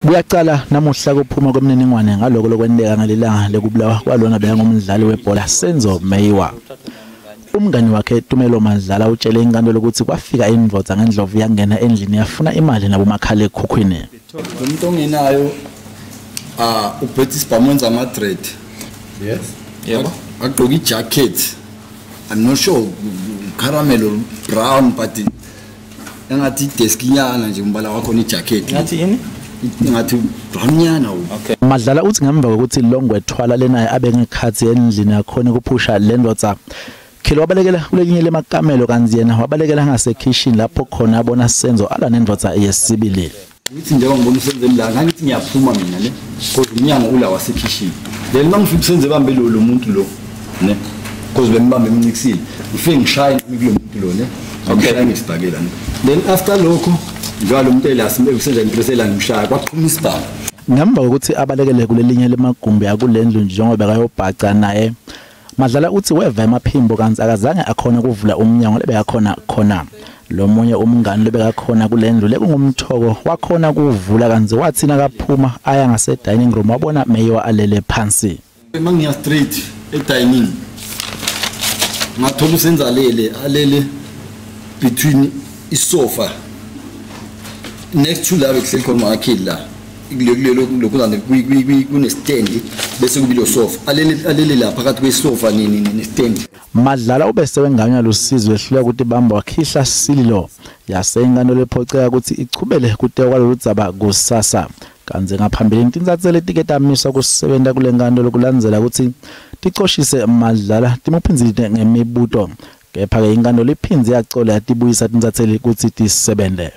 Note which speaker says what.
Speaker 1: Kuyaqala namuhla kuphuma kwemininingwane ngaloko lokwendeka ngalilanga lekubulawa kwalona beka ngomdlali webhola ya-Senzo Meyiwa. Umngani wakhe Tumelo Madlala utshele inkantolo ukuthi kwafika indvodza ngendlovu yangena endlini yafuna imali nabomakhala ekhukhwini.
Speaker 2: Umuntu ongenayo ubhethi sibamwenza ama-dread. Yes. Yebo. Agqoka ijacket. I'm not sure caramel brown but engathi deskinyana nje umbala wakho ni jacket.
Speaker 1: Ngathi yini?
Speaker 2: Ngathi brownnyana.
Speaker 1: Okay. Madlala uthi ngemva kokuthi longwethwala lenaye abengekhatsi endlini yakhona ukuphusha lendvodza Kelly wabalekela kulelinye lemakamelo kanzi yena wabalekela ngasekitchen lapho khona abona SABC ala nendvodza yesibili.
Speaker 2: Ngithi njengoba ngibona uSABC la ngathi ngiyaphuma mina ne kodwa umnyango ula wasekitchen. Then mangifika uSABC bambe lo muntu lo ne because bembambe emnixile ufike ngishaya kulo muntu lo ne ngishaya ngisibhakela ne then after lokho njalo umuntu elasimbe usenza impresela ngimshaya kwaqhuma isibhamu.
Speaker 1: Ngemva kokuthi abalekele kulelinye lemagumbi akulendlu njengoba bekayobhaca naye Madlala uthi weva emaphimbo kanti akazange akhona ukuvula umnyango lebekakhona khona lo munye umngani lebekakhona kulendlu lekungumthoko wakhona kuvula kanzi wathina kaphuma aya ngase dining room wabona Meyiwa alele phansi.
Speaker 2: Mangiya straight e-dining ngathola usenza alele between isofa next to la behleli khona wakhe la kulokuzana kune stand bese kubilo sofa alele la phakathi kwesofa ne stand.
Speaker 1: Madlala ubese wenganya lusizo ehlula ukuthi bamba wakhihla sililo yasenkantolo lephoxeka ukuthi ichubele kude kwaloludzaba kusasa kanze ngaphambili Tindzaba letiketa amiswa kusebenza kulenkantolo kulandzela ukuthi ticoshise Madlala timuphinzile ngemibuto kepha ke inkantolo iphinze yacola yatibuyisa Tindzaba ukuthi tisebente.